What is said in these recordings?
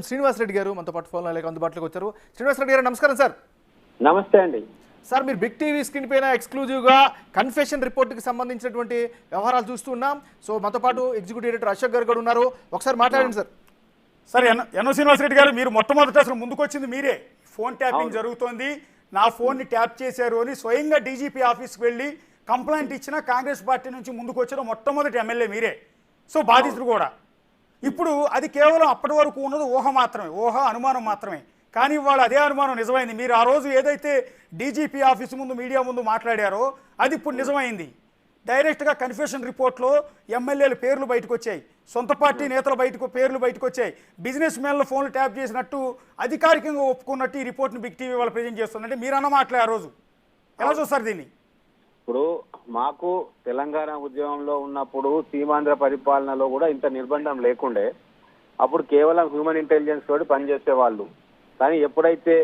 శ్రీనివాస్ రెడ్డి గారు మనతో పాటు ఫోన్లో అందుబాటులోకి వచ్చారు. శ్రీనివాస్ రెడ్డి గారు నమస్కారం సార్. నమస్తే అండి సార్, మీరు బిగ్ టీవీ స్క్రీన్ పైన ఎక్స్క్లూజివ్గా కన్ఫెషన్ రిపోర్ట్కి సంబంధించినటువంటి వ్యవహారాలు చూస్తున్నాం. సో మనతో పాటు ఎగ్జిక్యూటివ్ డైరెక్టర్ అశోక్ గారు కూడా ఉన్నారు. ఒకసారి మాట్లాడండి సార్. సార్ ఎన్ఓ శ్రీనివాస్ రెడ్డి గారు, మీరు మొట్టమొదట అసలు ముందుకు వచ్చింది మీరే. ఫోన్ ట్యాపింగ్ జరుగుతోంది, నా ఫోన్ని ట్యాప్ చేశారు అని స్వయంగా డీజీపీ ఆఫీస్కి వెళ్ళి కంప్లైంట్ ఇచ్చిన కాంగ్రెస్ పార్టీ నుంచి ముందుకు వచ్చిన మొట్టమొదటి ఎమ్మెల్యే మీరే. సో బాధితులు కూడా. ఇప్పుడు అది కేవలం అప్పటి వరకు ఉన్నది ఊహ మాత్రమే, అనుమానం మాత్రమే. కానీ వాళ్ళు అదే అనుమానం నిజమైంది. మీరు ఆ రోజు ఏదైతే డీజీపీ ఆఫీస్ ముందు మీడియా ముందు మాట్లాడారో అది ఇప్పుడు నిజమైంది. డైరెక్ట్గా కన్ఫెషన్ రిపోర్ట్లో ఎమ్మెల్యేల పేర్లు బయటకు వచ్చాయి, సొంత పార్టీ నేతల పేర్లు బయటకు వచ్చాయి, బిజినెస్ మ్యాన్ల ఫోన్లు ట్యాప్ చేసినట్టు అధికారికంగా ఒప్పుకున్నట్టు ఈ రిపోర్ట్ని బిగ్ టీవీ వాళ్ళు ప్రజెంట్ చేస్తుందంటే మీరు అన్న మాటలే ఆ రోజు. ఎలా చూస్తారు దీన్ని? ఇప్పుడు మాకు తెలంగాణ ఉద్యమంలో ఉన్నప్పుడు సీమాంధ్ర పరిపాలనలో కూడా ఇంత నిర్బంధం లేకుండే. అప్పుడు కేవలం హ్యూమన్ ఇంటెలిజెన్స్ తోటి పనిచేసే వాళ్ళు. కానీ ఎప్పుడైతే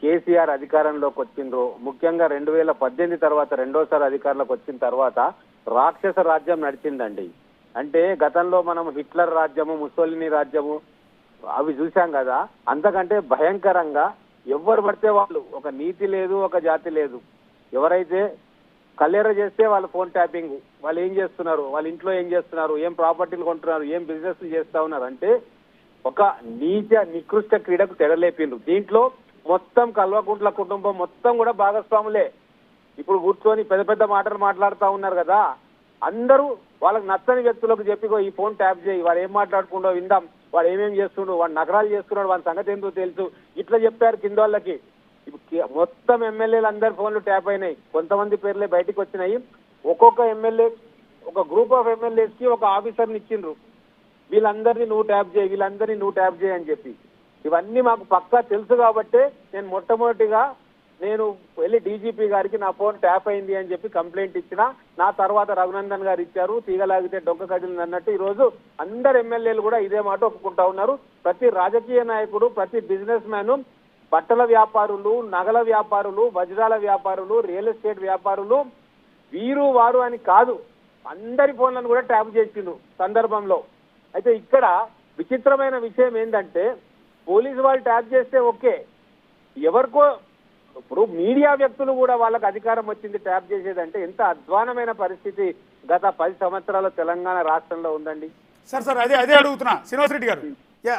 కేసీఆర్ అధికారంలోకి వచ్చిండ్రో, ముఖ్యంగా 2018 తర్వాత రెండోసారి అధికారంలోకి వచ్చిన తర్వాత రాక్షస రాజ్యం నడిచిందండి. అంటే గతంలో మనం హిట్లర్ రాజ్యము, ముసోలిని రాజ్యము అవి చూసాం కదా. అంతకంటే భయంకరంగా ఎవరు పడితే వాళ్ళు, ఒక నీతి లేదు, ఒక జాతి లేదు. ఎవరైతే కల్లెర చేస్తే వాళ్ళ ఫోన్ ట్యాపింగ్, వాళ్ళు ఏం చేస్తున్నారు, వాళ్ళ ఇంట్లో ఏం చేస్తున్నారు, ఏం ప్రాపర్టీలు కొంటున్నారు, ఏం బిజినెస్ చేస్తా ఉన్నారు అంటే ఒక నీచ నికృష్ట క్రీడకు తెరలేపిండ్రు. దీంట్లో మొత్తం కల్వకుంట్ల కుటుంబం మొత్తం కూడా భాగస్వాములే. ఇప్పుడు కూర్చొని పెద్ద పెద్ద మాటలు మాట్లాడుతూ ఉన్నారు కదా. అందరూ వాళ్ళకి నచ్చని వ్యక్తులకు చెప్పి ఈ ఫోన్ ట్యాప్ చేయి, వాడు ఏం మాట్లాడుకుంటో విందాం, వాడు ఏమేం చేస్తుండో, వాడు నగరాలు చేస్తున్నాడు, వాడి సంగతి ఏందో తెలుసు, ఇట్లా చెప్పారు కింద వాళ్ళకి. మొత్తం ఎమ్మెల్యేలు అందరి ఫోన్లు ట్యాప్ అయినాయి. కొంతమంది పేర్లే బయటకు వచ్చినాయి. ఒక్కొక్క ఎమ్మెల్యే, ఒక గ్రూప్ ఆఫ్ ఎమ్మెల్యేస్ కి ఒక ఆఫీసర్ని ఇచ్చిండ్రు, వీళ్ళందరినీ నువ్వు ట్యాప్ చేయి, వీళ్ళందరినీ నువ్వు ట్యాప్ చేయి అని చెప్పి. ఇవన్నీ మాకు పక్కా తెలుసు కాబట్టే నేను మొట్టమొదటిగా వెళ్ళి డీజీపీ గారికి నా ఫోన్ ట్యాప్ అయింది అని చెప్పి కంప్లైంట్ ఇచ్చిన. నా తర్వాత రఘునందన్ గారు ఇచ్చారు. తీగలాగితే డొక్క కదిలింది అన్నట్టు ఈ రోజు అందరు ఎమ్మెల్యేలు కూడా ఇదే మాట ఒప్పుకుంటా ఉన్నారు. ప్రతి రాజకీయ నాయకుడు, ప్రతి బిజినెస్ మ్యాన్, బట్టల వ్యాపారులు, నగల వ్యాపారులు, వజ్రాల వ్యాపారులు, రియల్ ఎస్టేట్ వ్యాపారులు, వీరు వారు అని కాదు, అందరి ఫోన్లను కూడా ట్యాప్ చేసిండు సందర్భంలో. అయితే ఇక్కడ విచిత్రమైన విషయం ఏంటంటే, పోలీసు వాళ్ళు ట్యాప్ చేస్తే ఓకే, ఎవరికో ఇప్పుడు మీడియా వ్యక్తులు కూడా వాళ్ళకి అధికారం వచ్చింది ట్యాప్ చేసేదంటే ఎంత అధ్వానమైన పరిస్థితి గత 10 సంవత్సరాల తెలంగాణ రాష్ట్రంలో ఉందండి. సార్ అదే అడుగుతున్నా శ్రీనివాస్ రెడ్డి గారు.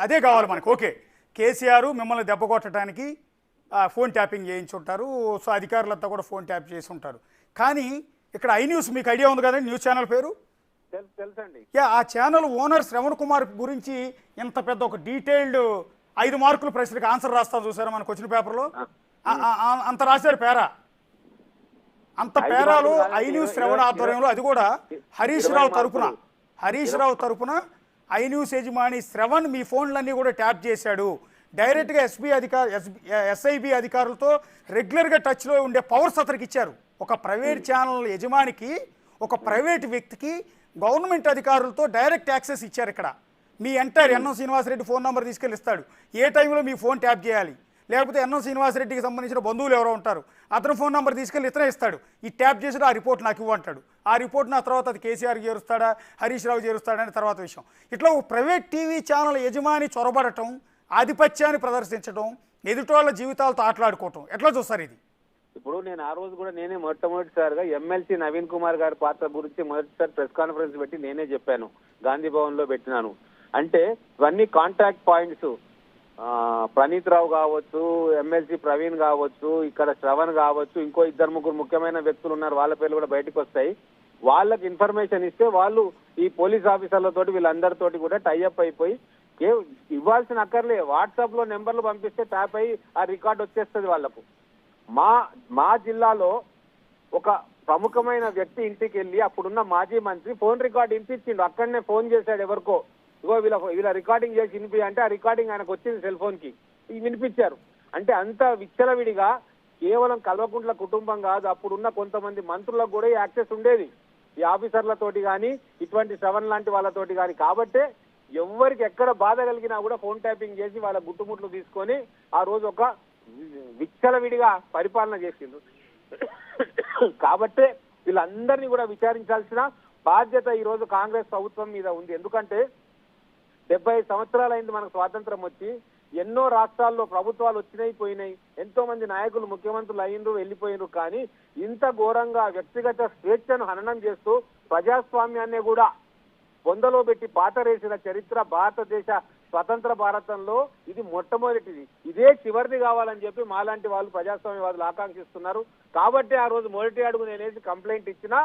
అదే కావాలి మనకు. ఓకే, కేసీఆర్ మిమ్మల్ని దెబ్బ కొట్టడానికి ఫోన్ ట్యాపింగ్ చేయించుంటారు. సో అధికారులంతా కూడా ఫోన్ ట్యాప్ చేసి ఉంటారు. కానీ ఇక్కడ ఐ న్యూస్ మీకు ఐడియా ఉంది కదండి, న్యూస్ ఛానల్ పేరు తెలుసండి. ఆ ఛానల్ ఓనర్ శ్రవణ్ కుమార్ గురించి ఇంత పెద్ద ఒక డీటెయిల్డ్ 5 మార్కుల ప్రశ్నకి ఆన్సర్ రాస్తా చూసారా మనకు వచ్చిన పేపర్లో? అంత రాశారు పేరా. అంత పేరాలు ఐ న్యూస్ శ్రవణ ఆధ్వర్యంలో, అది కూడా హరీష్ రావు తరపున ఐ న్యూస్ యజమాని శ్రవణ్ మీ ఫోన్లన్నీ కూడా ట్యాప్ చేశాడు. డైరెక్ట్గా ఎస్ఐబి అధికారులతో రెగ్యులర్గా టచ్లో ఉండే పవర్స్ అతనికి ఇచ్చారు. ఒక ప్రైవేట్ ఛానల్ యజమానికి, ఒక ప్రైవేట్ వ్యక్తికి గవర్నమెంట్ అధికారులతో డైరెక్ట్ యాక్సెస్ ఇచ్చారు. ఇక్కడ మీ entire NM Srinivasa Reddy phone number తీసుకెళ్ళి ఇస్తాడు, ఏ టైంలో మీ ఫోన్ ట్యాప్ చేయాలి. లేకపోతే ఎన్ఎం శ్రీనివాసరెడ్డికి సంబంధించిన బంధువులు ఎవరో ఉంటారు, అతను ఫోన్ నెంబర్ తీసుకెళ్ళి ఇతనే ఇస్తాడు, ఈ ట్యాప్ చేసి ఆ రిపోర్ట్ నాకు ఇవ్వంటాడు. ఆ రిపోర్ట్ నా తర్వాత అది కేసీఆర్కి చేరుస్తాడా, హరీష్ రావు చేరుస్తాడా అని తర్వాత విషయం. ఇట్లా ఒక ప్రైవేట్ టీవీ ఛానల్ యజమాని చొరబడటం, ఆధిపత్యాన్ని ప్రదర్శించడం, ఎదుటోళ్ళ జీవితాలతో ఆటలాడుకోవటం, ఎట్లా చూస్తారు ఇది? ఇప్పుడు నేను ఆ రోజు కూడా మొట్టమొదటిసారిగా ఎమ్మెల్సీ నవీన్ కుమార్ గారి పాత్ర గురించి మొదటిసారి ప్రెస్ కాన్ఫరెన్స్ పెట్టి నేనే చెప్పాను, గాంధీ భవన్ లో పెట్టినాను. అంటే ఇవన్నీ కాంటాక్ట్ పాయింట్స్. ప్రణీత్ రావు కావచ్చు, ఎమ్మెల్సీ ప్రవీణ్ కావచ్చు, ఇక్కడ శ్రవణ్ కావచ్చు, ఇంకో 2-3 ముఖ్యమైన వ్యక్తులు ఉన్నారు, వాళ్ళ పేర్లు కూడా బయటకు వస్తాయి. వాళ్ళకి ఇన్ఫర్మేషన్ ఇస్తే వాళ్ళు ఈ పోలీస్ ఆఫీసర్లతోటి వీళ్ళందరితోటి కూడా టైఅప్ అయిపోయి ఇవ్వాల్సిన అక్కర్లే, వాట్సాప్ లో నెంబర్లు పంపిస్తే ట్యాప్ అయ్యి ఆ రికార్డ్ వచ్చేస్తుంది వాళ్ళకు. మా జిల్లాలో ఒక ప్రముఖమైన వ్యక్తి ఇంటికి వెళ్ళి అప్పుడున్న మాజీ మంత్రి ఫోన్ రికార్డ్ వినిపించిండు. అక్కడనే ఫోన్ చేశాడు ఎవరికో, ఇగో వీళ్ళ రికార్డింగ్ చేసి వినిపి అంటే ఆ రికార్డింగ్ ఆయనకు వచ్చింది సెల్ ఫోన్ కి, వినిపించారు. అంటే అంత విచ్చలవిడిగా కేవలం కల్వకుంట్ల కుటుంబం కాదు, అప్పుడున్న కొంతమంది మంత్రులకు కూడా యాక్సెస్ ఉండేది ఈ ఆఫీసర్లతోటి కానీ, ఇటువంటి శ్రవణ్ లాంటి వాళ్ళతోటి కానీ. కాబట్టే ఎవరికి ఎక్కడ బాధ కలిగినా కూడా ఫోన్ ట్యాపింగ్ చేసి వాళ్ళ గుట్టుముట్లు తీసుకొని ఆ రోజు ఒక విచ్చలవిడిగా పరిపాలన చేసిండు. కాబట్టే వీళ్ళందరినీ కూడా విచారించాల్సిన బాధ్యత ఈ రోజు కాంగ్రెస్ ప్రభుత్వం మీద ఉంది. ఎందుకంటే 75 సంవత్సరాలైంది మనకు స్వాతంత్రం వచ్చి. ఎన్నో రాష్ట్రాల్లో ప్రభుత్వాలు వచ్చినాయి పోయినాయి, ఎంతో మంది నాయకులు ముఖ్యమంత్రులు అయ్యిండ్రు వెళ్ళిపోయినరు, కానీ ఇంత ఘోరంగా వ్యక్తిగత స్వేచ్ఛను హననం చేస్తూ ప్రజాస్వామ్యాన్ని కూడా బొందలో పెట్టి పాతరేసిన చరిత్ర భారతదేశ స్వతంత్ర భారతంలో ఇది మొట్టమొదటిది, ఇదే చివరిది కావాలని చెప్పి మాలాంటి వాళ్ళు ప్రజాస్వామ్యవాదులు ఆకాంక్షిస్తున్నారు. కాబట్టి ఆ రోజు మొదటి అడుగు నేనేసి కంప్లైంట్ ఇచ్చినా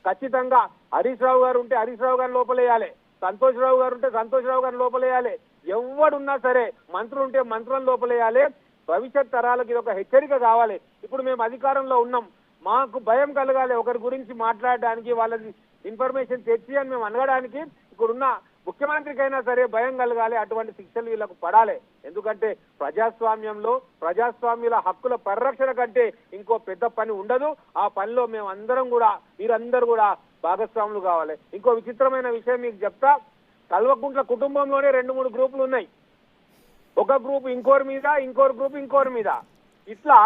ఖచ్చితంగా హరీష్ రావు గారు ఉంటే హరీష్ రావు గారిని లోపలేయాలి, సంతోష్ రావు గారు ఉంటే సంతోష్ రావు గారిని లోపలేయాలి, ఎవడున్నా సరే మంత్రులు ఉంటే మంత్రులను లోపలేయాలి. భవిష్యత్ తరాలకు ఇది ఒక హెచ్చరిక కావాలి. ఇప్పుడు మేము అధికారంలో ఉన్నాం, మాకు భయం కలగాలి ఒకరి గురించి మాట్లాడడానికి, వాళ్ళది ఇన్ఫర్మేషన్ తెచ్చి అని మేము అనగడానికి ఇక్కడున్న ముఖ్యమంత్రికైనా సరే భయం కలగాలి. అటువంటి శిక్షలు వీళ్ళకు పడాలి. ఎందుకంటే ప్రజాస్వామ్యంలో ప్రజాస్వామ్యుల హక్కుల పరిరక్షణ కంటే ఇంకో పెద్ద పని ఉండదు. ఆ పనిలో మేము అందరం కూడా మీరందరూ కూడా భాగస్వాములు కావాలి. ఇంకో విచిత్రమైన విషయం మీకు చెప్తా, కల్వకుంట్ల కుటుంబంలోనే 2-3 గ్రూపులు ఉన్నాయి. ఒక గ్రూప్ ఇంకోరి మీద, ఇంకోరి గ్రూప్ ఇంకోరి మీద, ఇట్లా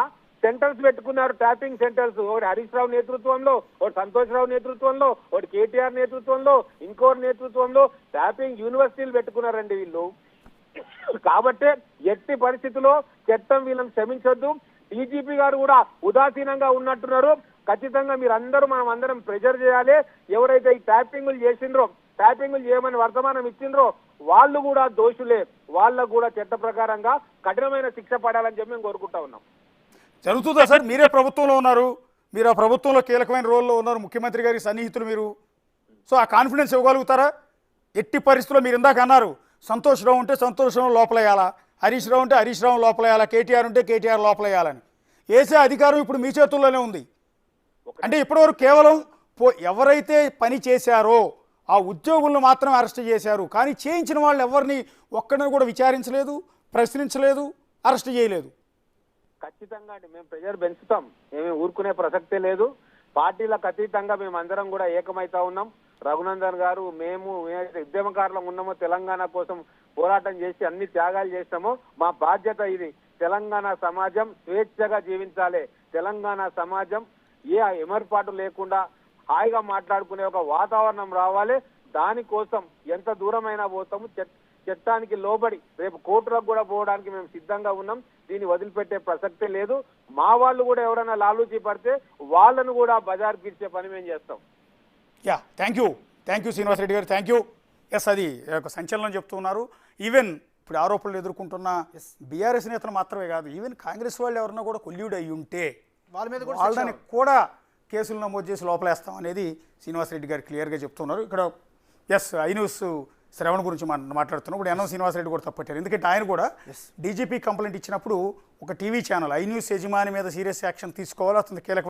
సెంటర్స్ పెట్టుకున్నారు, ట్యాపింగ్ సెంటర్స్. ఒకటి హరీష్ రావు నేతృత్వంలో, ఒకటి సంతోష్ రావు నేతృత్వంలో, ఒకటి కేటీఆర్ నేతృత్వంలో, ఇంకోరి నేతృత్వంలో ట్యాపింగ్ యూనివర్సిటీలు పెట్టుకున్నారండి వీళ్ళు. కాబట్టే ఎట్టి పరిస్థితుల్లో చట్టం వీళ్ళని క్షమించొద్దు. డీజీపీ గారు కూడా ఉదాసీనంగా ఉన్నట్టున్నారు. ఖచ్చితంగా మీరందరూ మనం అందరం ప్రెజర్ చేయాలి. ఎవరైతే ఈ ట్యాపింగ్లు చేసిండ్రో, ట్యాపింగ్లు చేయమని వర్తమానం ఇచ్చిండ్రో వాళ్ళు కూడా దోషులే, వాళ్ళకు కూడా చట్ట ప్రకారంగా కఠినమైన శిక్ష పడాలని చెప్పి మేము కోరుకుంటా ఉన్నాం. జరుగుతుందా సార్? మీరే ప్రభుత్వంలో ఉన్నారు, మీరు ఆ ప్రభుత్వంలో కీలకమైన రోల్లో ఉన్నారు, ముఖ్యమంత్రి గారికి సన్నిహితులు మీరు. సో ఆ కాన్ఫిడెన్స్ ఇవ్వగలుగుతారా? ఎట్టి పరిస్థితుల్లో మీరు ఇందాక అన్నారు, సంతోష్ రావు ఉంటే సంతోష్ రావు లోపలేయాలా, హరీష్ రావు ఉంటే హరీష్ రావు లోపలేయాలా, కేటీఆర్ ఉంటే కేటీఆర్ లోపలేయాలని వేసే అధికారం ఇప్పుడు మీ చేతుల్లోనే ఉంది. అంటే ఇప్పటివరకు కేవలం ఎవరైతే పని చేశారో ఆ ఉద్యోగులను మాత్రమే అరెస్ట్ చేశారు, కానీ చేయించిన వాళ్ళు ఎవరిని ఒక్కడిని కూడా విచారించలేదు, ప్రశ్నించలేదు, అరెస్ట్ చేయలేదు. ఖచ్చితంగా అండి, మేము ప్రెజర్ పెంచుతాం, మేము ఊరుకునే ప్రసక్తే లేదు. పార్టీలకు అతీతంగా మేము అందరం కూడా ఏకమైతా ఉన్నాం. రఘునందన్ గారు, మేము ఉద్యమకారులం ఉన్నామో, తెలంగాణ కోసం పోరాటం చేసి అన్ని త్యాగాలు చేస్తామో, మా బాధ్యత ఇది. తెలంగాణ సమాజం స్వేచ్ఛగా జీవించాలి, తెలంగాణ సమాజం ఏ ఎమర్పాటు లేకుండా హాయిగా మాట్లాడుకునే ఒక వాతావరణం రావాలి. దానికోసం ఎంత దూరమైనా పోతాము, చట్టానికి లోబడి రేపు కోర్టులకు కూడా పోవడానికి మేము సిద్ధంగా ఉన్నాం. దీన్ని వదిలిపెట్టే ప్రసక్తే లేదు. మా వాళ్ళు కూడా ఎవరైనా లాలూచి పడితే వాళ్ళను కూడా బజార్ పీల్చే పని మేము చేస్తాం. Yeah, thank you Srinivas Reddy గారు, థ్యాంక్ యూ. ఎస్, అది ఒక సంచలనం చెప్తున్నారు. ఈవెన్ ఇప్పుడు ఆరోపణలు ఎదుర్కొంటున్న బీఆర్ఎస్ నేతలు మాత్రమే కాదు, ఈవెన్ కాంగ్రెస్ వాళ్ళు ఎవరన్నా కూడా కొల్యూడ్ అయ్యి ఉంటే వాళ్ళ మీద వాళ్ళని కూడా కేసులు నమోదు చేసి లోపలేస్తాం అనేది శ్రీనివాస్ రెడ్డి గారు క్లియర్గా చెప్తున్నారు. ఇక్కడ ఎస్, ఐ న్యూస్ శ్రవణ్ గురించి మాట్లాడుతున్నాం. ఇప్పుడు ఎన్ఎం శ్రీనివాస్ రెడ్డి కూడా తప్పట్టారు, ఎందుకంటే ఆయన కూడా డీజీపీ కంప్లైంట్ ఇచ్చినప్పుడు ఒక టీవీ ఛానల్ ఐ న్యూస్ యజమాని మీద సీరియస్ యాక్షన్ తీసుకోవాలి, అతను కీలక